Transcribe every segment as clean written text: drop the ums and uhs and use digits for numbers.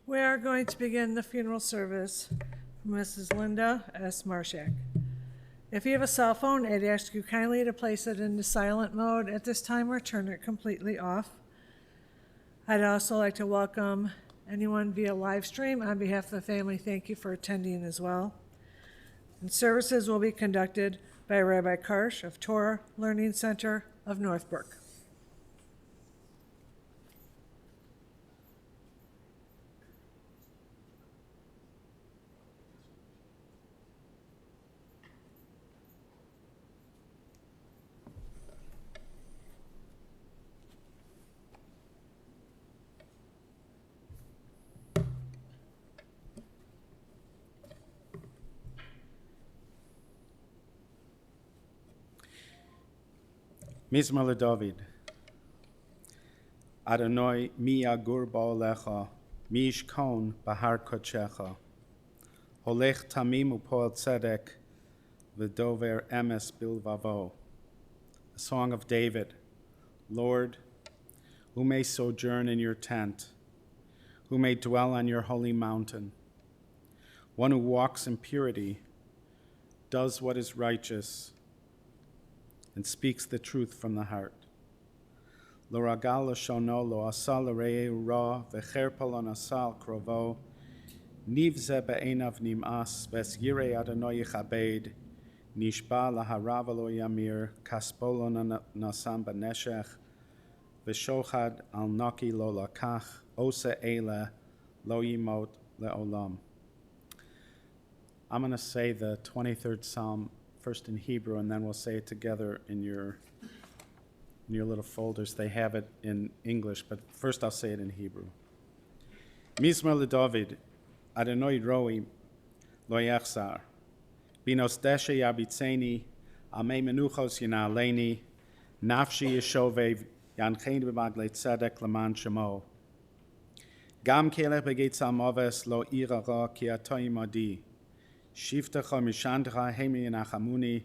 We are going to begin the funeral service for Mrs. Linda S. Marshak. If you have a cell phone, I'd ask you kindly to place it into silent mode at this time or turn it completely off. I'd also like to welcome anyone via live stream. On behalf of the family, thank you for attending as well. And services will be conducted by Rabbi Karsh of Torah Learning Center of Northbrook. Mizmor LeDavid. Adonai mi agur ba'olecha, mi yishkon bahar kodshecha. Holech tamim upoel tzedek, v'dover emes bilvavo. A song of David. Lord, who may sojourn in your tent, who may dwell on your holy mountain? One who walks in purity, does what is righteous, and speaks the truth from the heart. Lo ragal shono lo asal re'eu ra v'cherpa lo nasal krovo nivze be'enav nim'as ves yirei Adonai yichabed nishba laharav lo yamir kaspo lo nasam b'neshech v'shochad al naki lo lakach ose ele lo yimot le'olam. I'm going to say the 23rd Psalm first in Hebrew, and then we'll say it together in your little folders. They have it in English, but first I'll say it in Hebrew. Mizmor LeDavid, Adonai roi lo yachzar, binos deshe yabitzeni, amei menuchos yanaleni, nafshi yeshovev yanchein b'maglei tzedek leman shemo. Gam kelech begeit salmoves lo ira ra ki atoi madi. Shiftecha mishantecha hemi yanachamuni,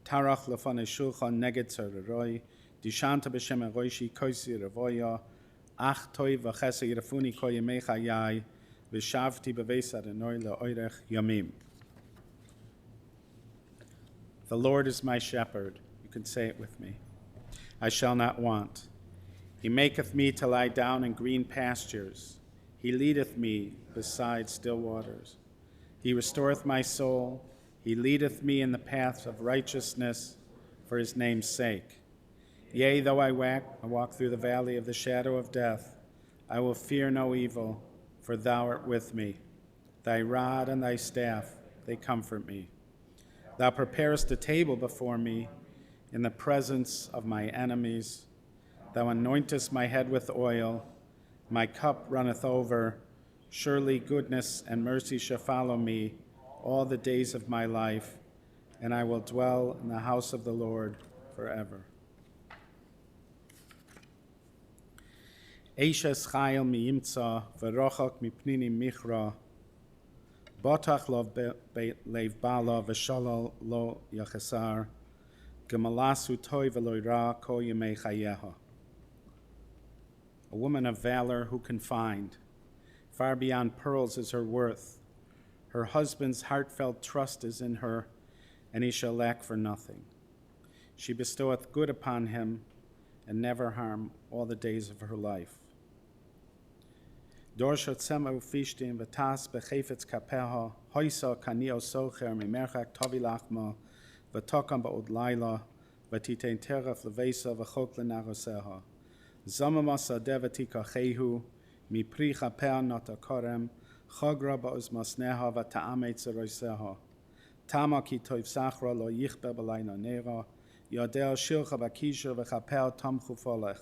tarach lefane shulchan neged tzereroi, dishanta b'shem eroishi koisi revoya, ach toi v'chese yirafuni ko yemecha yai, v'shavti b'veis Adonai le'oirech yamim. The Lord is my shepherd. You can say it with me. I shall not want. He maketh me to lie down in green pastures. He leadeth me beside still waters. He restoreth my soul. He leadeth me in the paths of righteousness for his name's sake. Yea, though I walk through the valley of the shadow of death, I will fear no evil, for thou art with me. Thy rod and thy staff, they comfort me. Thou preparest a table before me in the presence of my enemies. Thou anointest my head with oil. My cup runneth over. Surely goodness and mercy shall follow me all the days of my life, and I will dwell in the house of the Lord forever. Eishes chayil mi imtza, v'rochak mi pnini michra, botach lo leiv bala, v'shalal lo yachesar, gemalasu toy v'lo ra ko yemei chayeha. A woman of valor who can find. Far beyond pearls is her worth. Her husband's heartfelt trust is in her, and he shall lack for nothing. She bestoweth good upon him, and never harm all the days of her life. Dor shotzema ufishtim v'tas bechefetz kapeha, hoisa kanio socher mimerchak tovi lachma, v'tokam ba'od laila, v'titein teref levesa v'chok lenaroseha. Zamamasa devatika chehu, mi pri chapel nata korem, chogra ba'oz masneha v'ta'amet zeroiseha. Tama ki toiv sachra lo yichber b'layna nera, yodea shilcha v'kisha v'chapel tam chufolech.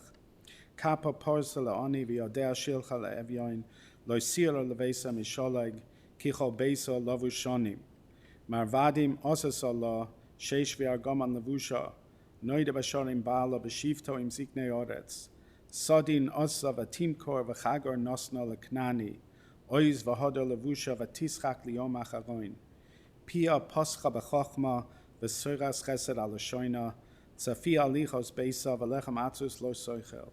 Kappa porza le'oni v'yodea shilcha le'evyoin, lo sira levesa misholeg, kicho beisa lavu shonim. Marvadim osesa la, sheish v'argoman levusha, noide b'shorim ba'ala b'shivto im ziknei oretz. Sodin osa v'timkor v'chagor nosna leknani, oiz v'hoda levusha v'tischak liyom acharoin. Pia poscha b'chochma v'siras chesed al shoina, tzafi alichos beisa v'lechem atzus lo soichel.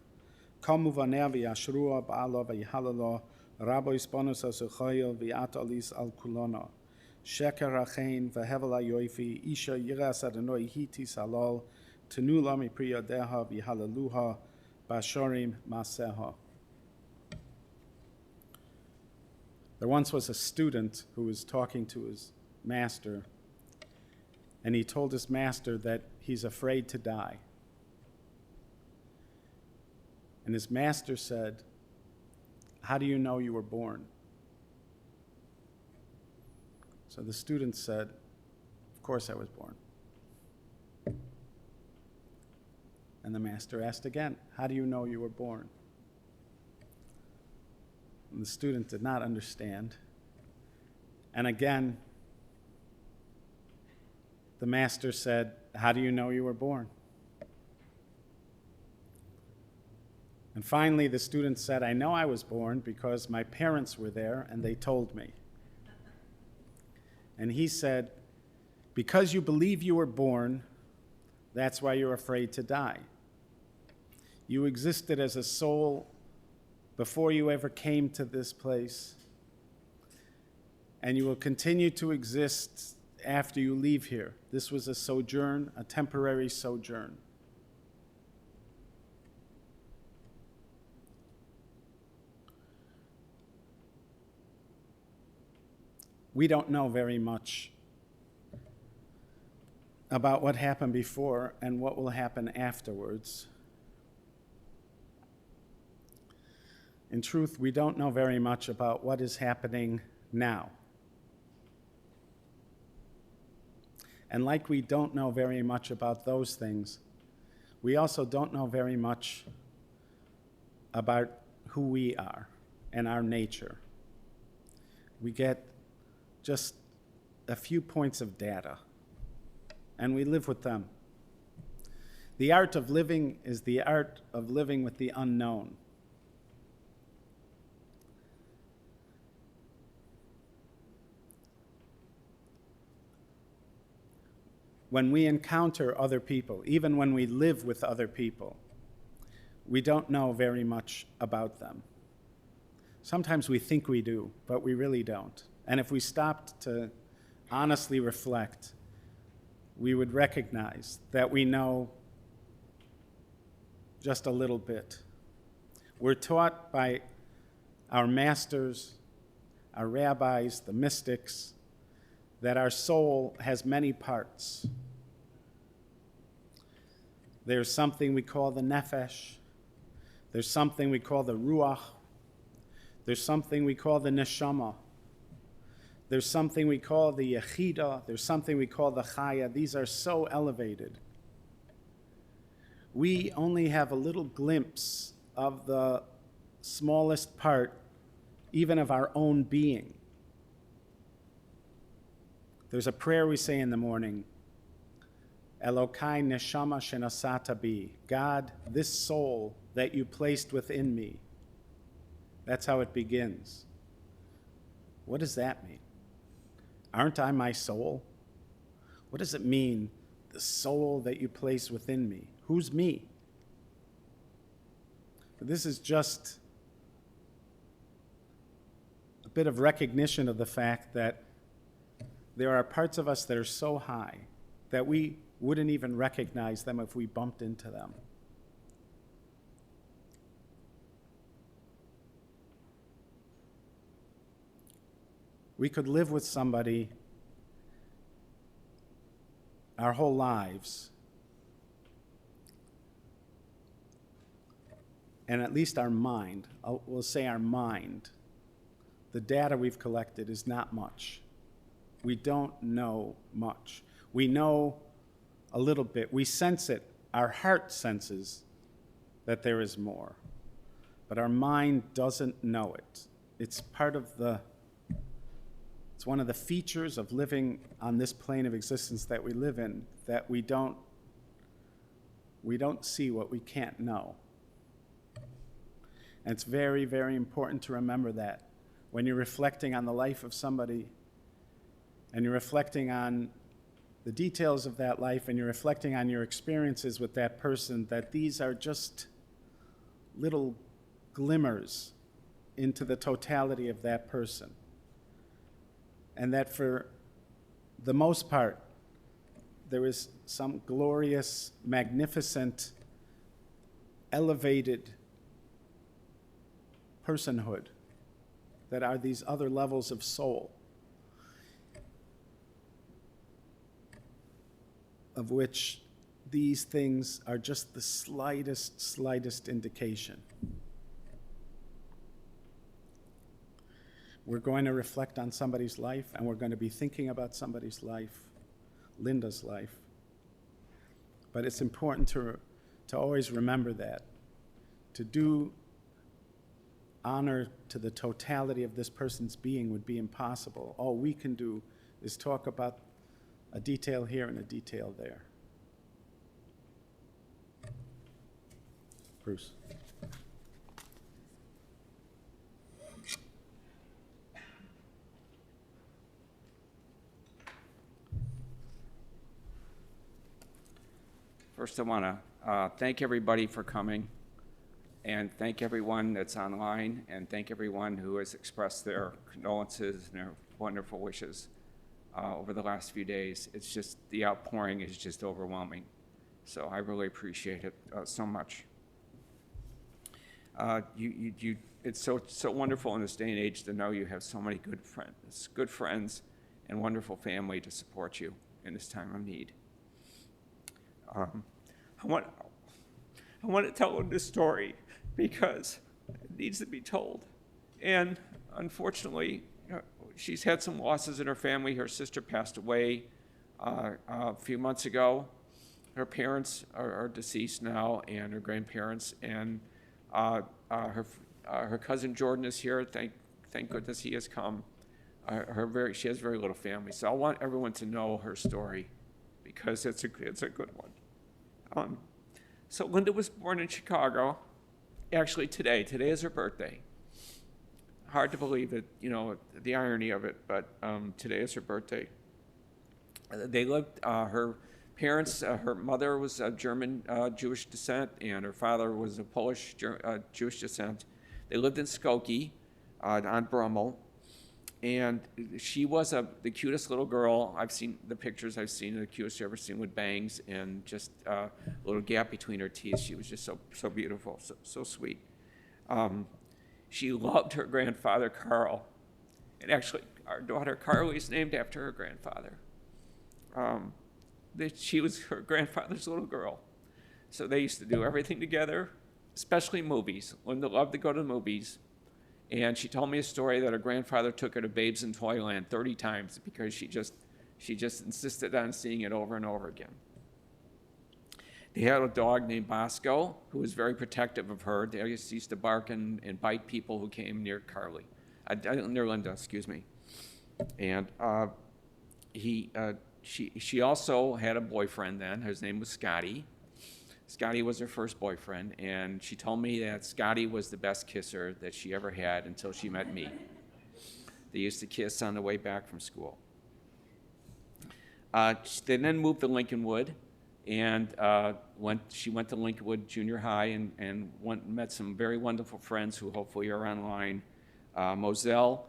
Komu v'ner v'yashrua ba'ala v'yihalala, Rabois bonus asuchoyo viat alis al kulono. Sheker achein vehevel ayoifi isha yiras adonoi hiti salol tenula mi priyadeha vihalaluha bashorim maseha. There once was a student who was talking to his master, and he told his master that he's afraid to die. And his master said, "How do you know you were born?" So the student said, "Of course I was born." And the master asked again, "How do you know you were born?" And the student did not understand. And again, the master said, "How do you know you were born?" And finally, the student said, "I know I was born because my parents were there and they told me." And he said, "Because you believe you were born, that's why you're afraid to die. You existed as a soul before you ever came to this place, and you will continue to exist after you leave here. This was a sojourn, a temporary sojourn." We don't know very much about what happened before and what will happen afterwards. In truth, we don't know very much about what is happening now. And like we don't know very much about those things, we also don't know very much about who we are and our nature. We get just a few points of data, and we live with them. The art of living is the art of living with the unknown. When we encounter other people, even when we live with other people, we don't know very much about them. Sometimes we think we do, but we really don't. And if we stopped to honestly reflect, we would recognize that we know just a little bit. We're taught by our masters, our rabbis, the mystics, that our soul has many parts. There's something we call the nefesh. There's something we call the ruach. There's something we call the neshama. There's something we call the yechida. There's something we call the chaya. These are so elevated. We only have a little glimpse of the smallest part, even of our own being. There's a prayer we say in the morning, Elokai neshama shenasata bi. God, this soul that you placed within me. That's how it begins. What does that mean? Aren't I my soul? What does it mean, the soul that you place within me? Who's me? This is just a bit of recognition of the fact that there are parts of us that are so high that we wouldn't even recognize them if we bumped into them. We could live with somebody our whole lives, and at least our mind, we'll say our mind, the data we've collected is not much. We don't know much. We know a little bit. We sense it. Our heart senses that there is more. But our mind doesn't know it. It's one of the features of living on this plane of existence that we live in, that we don't see what we can't know. And it's very, very important to remember that when you're reflecting on the life of somebody, and you're reflecting on the details of that life, and you're reflecting on your experiences with that person, that these are just little glimmers into the totality of that person. And that for the most part, there is some glorious, magnificent, elevated personhood that are these other levels of soul, of which these things are just the slightest indication. We're going to reflect on somebody's life, and we're going to be thinking about somebody's life, Linda's life. But it's important to always remember that, to do honor to the totality of this person's being would be impossible. All we can do is talk about a detail here and a detail there. Bruce. First, I want to thank everybody for coming, and thank everyone that's online, and thank everyone who has expressed their condolences and their wonderful wishes over the last few days. It's just, the outpouring is just overwhelming. So I really appreciate it so much. It's so wonderful in this day and age to know you have so many good friends and wonderful family to support you in this time of need. I want to tell this story because it needs to be told. And unfortunately, she's had some losses in her family. Her sister passed away a few months ago. Her parents are deceased now, and her grandparents. And her cousin Jordan is here. Thank goodness he has come. She has very little family. So I want everyone to know her story because it's a good one. So Linda was born in Chicago, actually today. Today is her birthday. Hard to believe it, the irony of it, but today is her birthday. They lived, her parents, her mother was of German Jewish descent, and her father was of Polish Jewish descent. They lived in Skokie on Brummel. And she was the cutest little girl. I've seen the pictures. I've seen the cutest you've ever seen, with bangs and just a little gap between her teeth. She was just so beautiful, so sweet. She loved her grandfather, Carl. And actually, our daughter, Carly, is named after her grandfather. She was her grandfather's little girl. So they used to do everything together, especially movies. Linda loved to go to the movies. And she told me a story that her grandfather took her to Babes in Toyland 30 times because she just insisted on seeing it over and over again. They had a dog named Bosco who was very protective of her. They used to bark and bite people who came near Carly, near Linda, excuse me. And she also had a boyfriend then. His name was Scotty. Scotty was her first boyfriend, and she told me that Scotty was the best kisser that she ever had until she met me. They used to kiss on the way back from school. They then moved to Lincolnwood, and she went to Lincolnwood Junior High and met some very wonderful friends who hopefully are online. Moselle's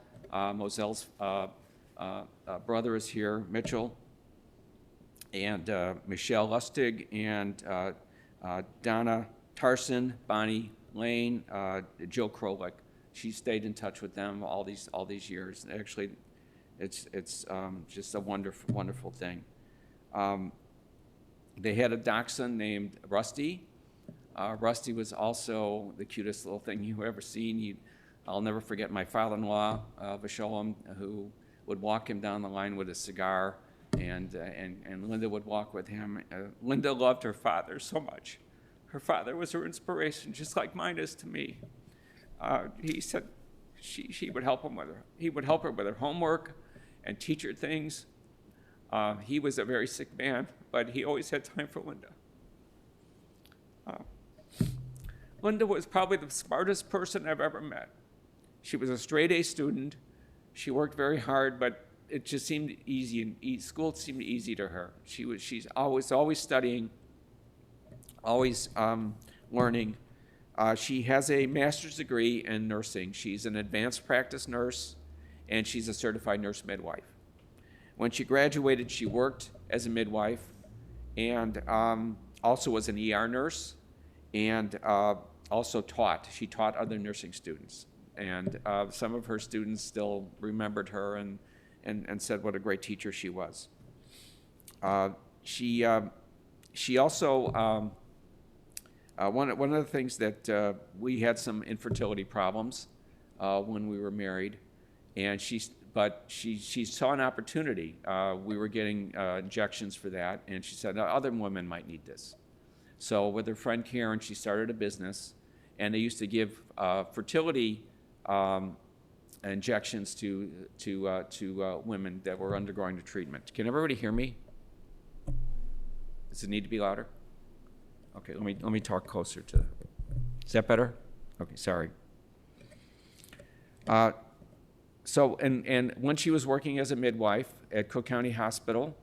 brother is here, Mitchell, and Michelle Lustig, and Donna Tarson, Bonnie Lane, Jill Krolik. She stayed in touch with them all these years. Actually, it's just a wonderful thing. They had a dachshund named Rusty. Rusty was also the cutest little thing you've ever seen. I'll never forget my father-in-law, Visholam, who would walk him down the line with a cigar. And Linda would walk with him. Linda loved her father so much. Her father was her inspiration, just like mine is to me. He said he would help him with her. He would help her with her homework and teach her things. He was a very sick man, but he always had time for Linda. Linda was probably the smartest person I've ever met. She was a straight-A student. She worked very hard, but it just seemed easy, and school seemed easy to her. She's always studying, always learning. She has a master's degree in nursing. She's an advanced practice nurse, and she's a certified nurse midwife. When she graduated, she worked as a midwife and also was an ER nurse, and also taught. She taught other nursing students. And some of her students still remembered her and said what a great teacher she was. She also, one of the things that we had some infertility problems when we were married, and she saw an opportunity. We were getting injections for that, and she said, other women might need this. So with her friend Karen, she started a business, and they used to give fertility injections to women that were undergoing the treatment. Can everybody hear me? Does it need to be louder? Okay, let me talk closer to. Is that better? Okay, sorry. So when she was working as a midwife at Cook County Hospital,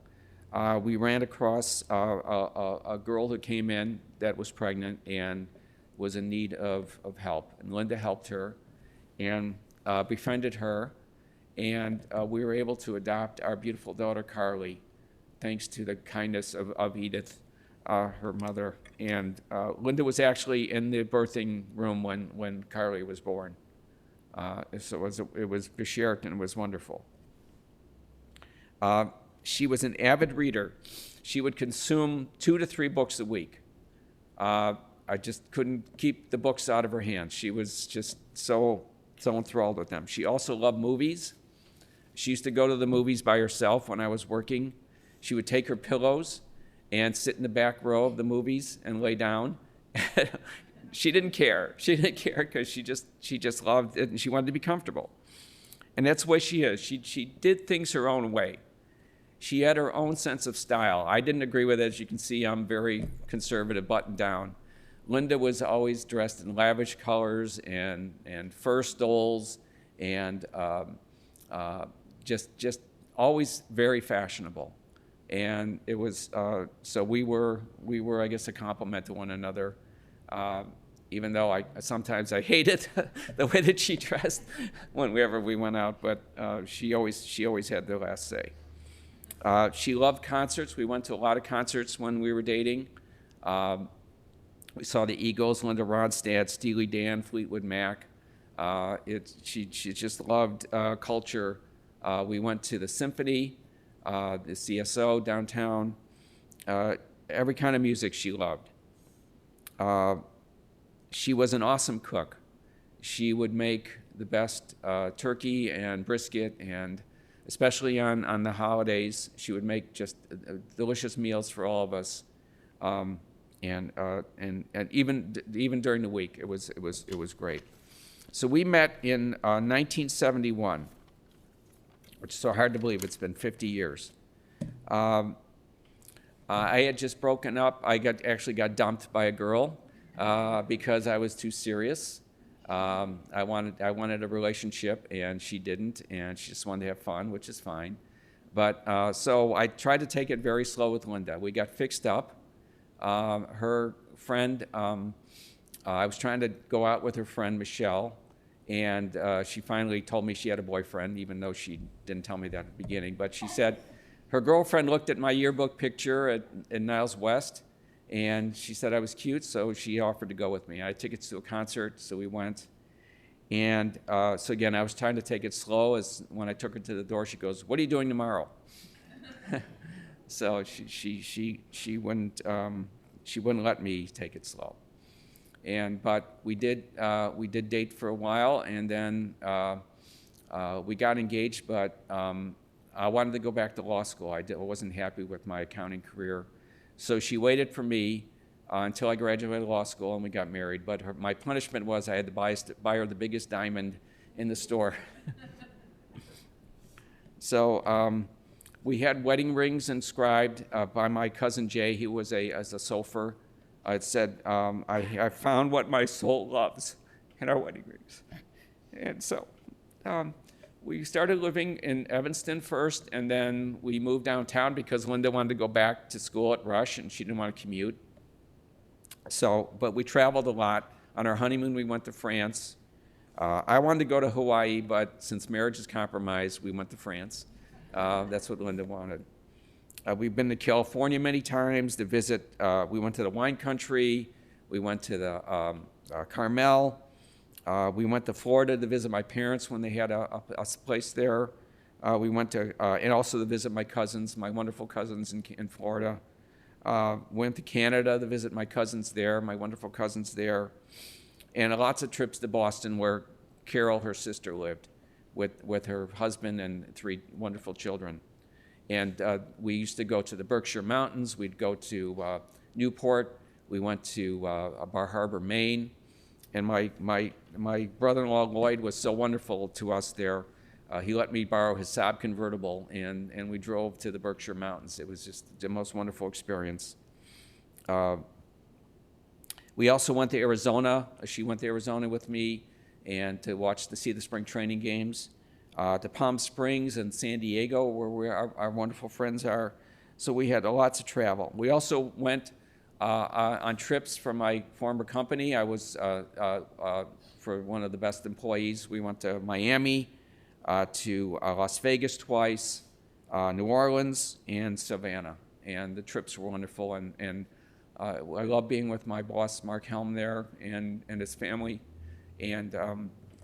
we ran across a girl who came in that was pregnant and was in need of help. And Linda helped her and befriended her, and we were able to adopt our beautiful daughter, Carly, thanks to the kindness of Edith, her mother. And Linda was actually in the birthing room when Carly was born. So it was Beshert, and it was wonderful. She was an avid reader. She would consume 2 to 3 books a week. I just couldn't keep the books out of her hands. She was just so enthralled with them. She also loved movies. She used to go to the movies by herself when I was working. She would take her pillows and sit in the back row of the movies and lay down. She didn't care. She didn't care because she just loved it, and she wanted to be comfortable. And that's the way she is. She did things her own way. She had her own sense of style. I didn't agree with it. As you can see, I'm very conservative, buttoned down. Linda was always dressed in lavish colors and fur stoles and just always very fashionable. And it was so we were I guess a compliment to one another. Even though sometimes I hated the way that she dressed whenever we went out, but she always had the last say. She loved concerts. We went to a lot of concerts when we were dating. We saw the Eagles, Linda Ronstadt, Steely Dan, Fleetwood Mac. She just loved culture. We went to the Symphony, the CSO downtown. Every kind of music she loved. She was an awesome cook. She would make the best turkey and brisket, and especially on the holidays, she would make just delicious meals for all of us. And even during the week, it was great. So we met in 1971, which is so hard to believe. It's been 50 years. I had just broken up. I actually got dumped by a girl because I was too serious. I wanted a relationship, and she didn't, and she just wanted to have fun, which is fine. But so I tried to take it very slow with Linda. We got fixed up. Her friend, I was trying to go out with her friend Michelle, and she finally told me she had a boyfriend, even though she didn't tell me that at the beginning. But she said her girlfriend looked at my yearbook picture in Niles West, and she said I was cute, so she offered to go with me. I had tickets to a concert, so we went. And so again, I was trying to take it slow. As when I took her to the door, she goes, "What are you doing tomorrow?" So she wouldn't let me take it slow. But we did date for a while, and then we got engaged. But I wanted to go back to law school. I wasn't happy with my accounting career, so she waited for me until I graduated law school, and we got married. But my punishment was I had to buy her the biggest diamond in the store. So we had wedding rings inscribed by my cousin Jay. He was as a sulfur. It said, I found what my soul loves in our wedding rings. And so we started living in Evanston first, and then we moved downtown because Linda wanted to go back to school at Rush, and she didn't want to commute. So, but we traveled a lot. On our honeymoon, we went to France. I wanted to go to Hawaii, but since marriage is compromised, we went to France. That's what Linda wanted. We've been to California many times to visit. We went to the wine country. We went to the Carmel. We went to Florida to visit my parents when they had a place there. We went to, and also to visit my cousins, my wonderful cousins in Florida. Went to Canada to visit my cousins there, my wonderful cousins there. And lots of trips to Boston where Carol, her sister, lived with her husband and 3 wonderful children. And we used to go to the Berkshire Mountains. We'd go to Newport. We went to Bar Harbor, Maine. And my brother-in-law, Lloyd, was so wonderful to us there. He let me borrow his Saab convertible, and we drove to the Berkshire Mountains. It was just the most wonderful experience. We also went to Arizona. She went to Arizona with me and to see the spring training games. To Palm Springs and San Diego, where our wonderful friends are. So we had lots of travel. We also went on trips for my former company. I was, for one of the best employees, we went to Miami, to Las Vegas twice, New Orleans, and Savannah. And the trips were wonderful. And I love being with my boss, Mark Helm, there, and his family. And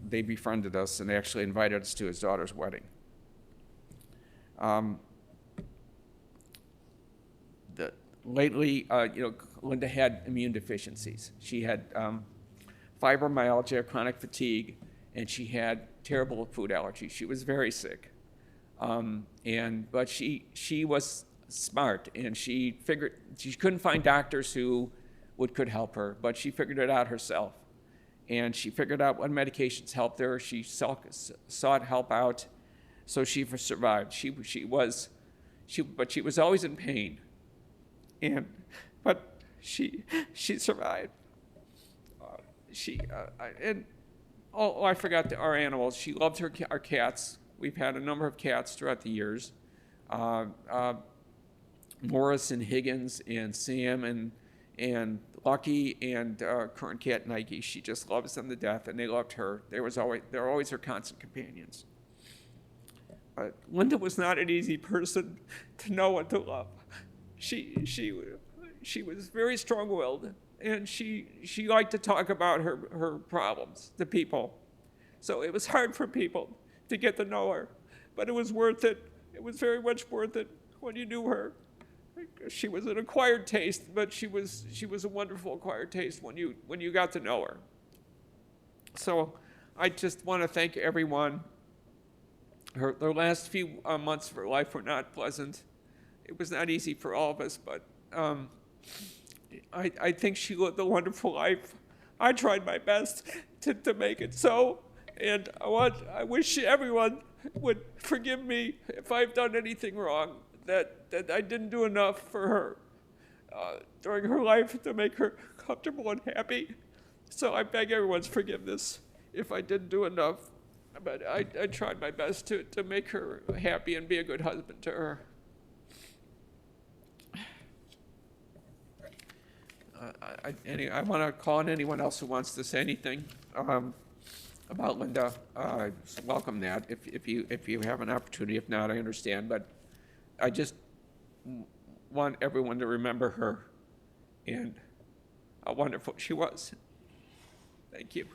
they befriended us and actually invited us to his daughter's wedding. Lately, Linda had immune deficiencies. She had fibromyalgia, chronic fatigue, and she had terrible food allergies. She was very sick. But she was smart, and she couldn't find doctors who could help her, but she figured it out herself. And she figured out what medications helped her. She sought help out, so she survived. But she was always in pain, but she survived. I forgot our animals. She loved our cats. We've had a number of cats throughout the years. Morris and Higgins and Sam and Lucky and current cat Nike. She just loves them to death, and they loved her. They're always her constant companions. Linda was not an easy person to know what to love. She was very strong-willed, and she liked to talk about her problems to people. So it was hard for people to get to know her, but it was worth it. It was very much worth it when you knew her. She was an acquired taste, but she was a wonderful acquired taste when you got to know her. So I just want to thank everyone. Her last few months of her life were not pleasant. It was not easy for all of us, but I think she lived a wonderful life. I tried my best to make it so, and I wish everyone would forgive me if I've done anything wrong. That I didn't do enough for her during her life to make her comfortable and happy. So I beg everyone's forgiveness if I didn't do enough. But I tried my best to make her happy and be a good husband to her. I want to call on anyone else who wants to say anything about Linda. Welcome that if you have an opportunity. If not, I understand. But I just want everyone to remember her and how wonderful she was. Thank you.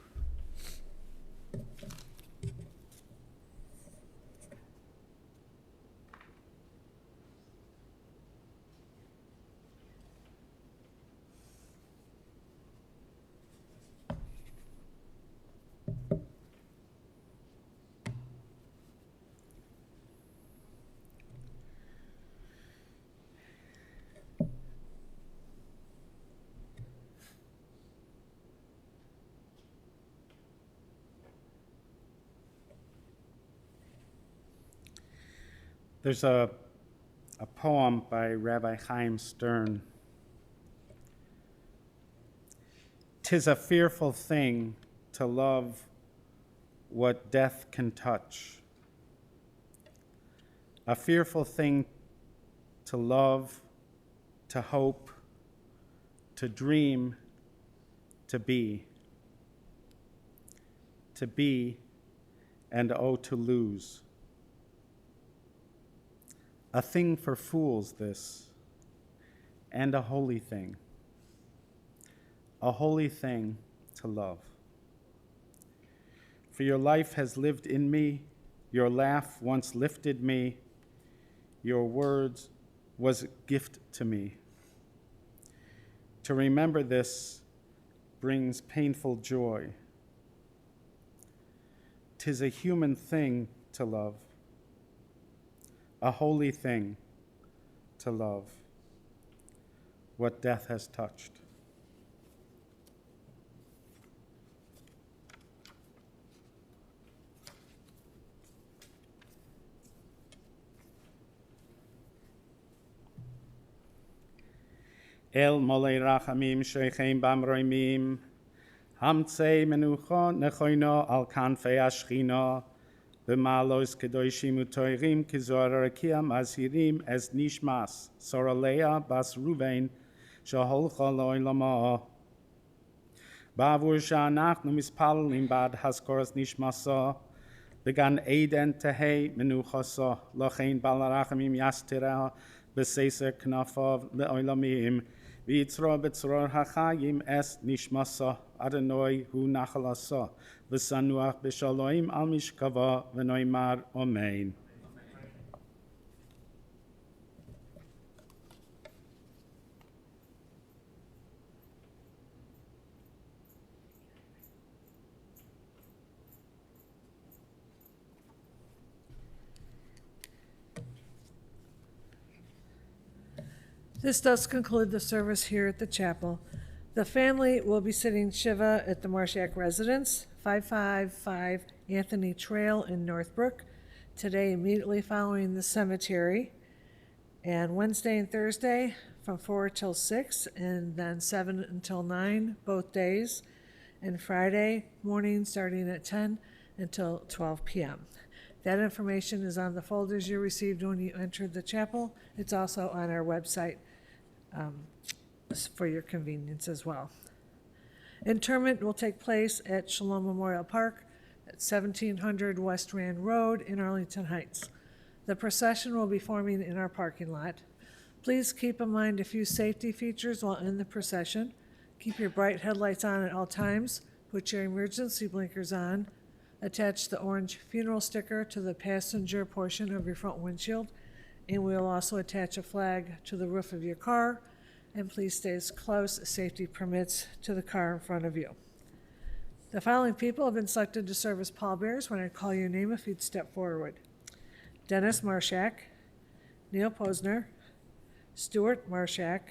There's a poem by Rabbi Chaim Stern. "'Tis a fearful thing to love what death can touch. A fearful thing to love, to hope, to dream, to be. to be, and O to lose. A thing for fools this, and a holy thing to love. For your life has lived in me, your laugh once lifted me, your words was a gift to me. To remember this brings painful joy. 'Tis a human thing to love, a holy thing to love, what death has touched. El molei rachamim sheichem bamroimim, hamtzei menucha nechoino al kanfei ashchina, b'malos kedoshim utoirim kizor rakia mazhirim es nishmas, soralea bas Ruvain, sheholcha lo'ilama. Ba'avur she'anachnu mispalalim bad haskoras nishmasa, began Eden tehei menuchasa, lochein balarachamim yastira, b'seiser knafav le'olamim, v'yitzro b'tzror hachayim es nishmasa, Adonai hu nachalasa, v'sanuach b'shaloim al mishkava, v'noimar Amen. This does conclude the service here at the chapel. The family will be sitting Shiva at the Marshak residence, 555 Anthony Trail in Northbrook, today immediately following the cemetery, and Wednesday and Thursday from 4 till 6, and then 7 until 9, both days, and Friday morning starting at 10 until 12 p.m. That information is on the folders you received when you entered the chapel. It's also on our website for your convenience as well. Interment will take place at Shalom Memorial Park at 1700 West Rand Road in Arlington Heights. The procession will be forming in our parking lot. Please keep in mind a few safety features while in the procession. Keep your bright headlights on at all times. Put your emergency blinkers on. Attach the orange funeral sticker to the passenger portion of your front windshield, and we will also attach a flag to the roof of your car, and please stay as close as safety permits to the car in front of you. The following people have been selected to serve as pallbearers. When I call your name, if you'd step forward. Dennis Marshak, Neil Posner, Stuart Marshak,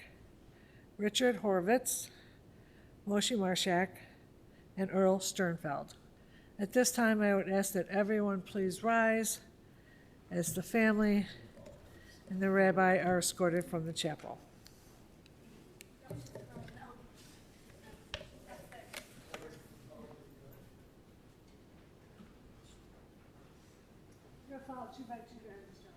Richard Horvitz, Moshe Marshak, and Earl Sternfeld. At this time, I would ask that everyone please rise as the family and the rabbi are escorted from the chapel. You're followed 2 by 2 there, Mr.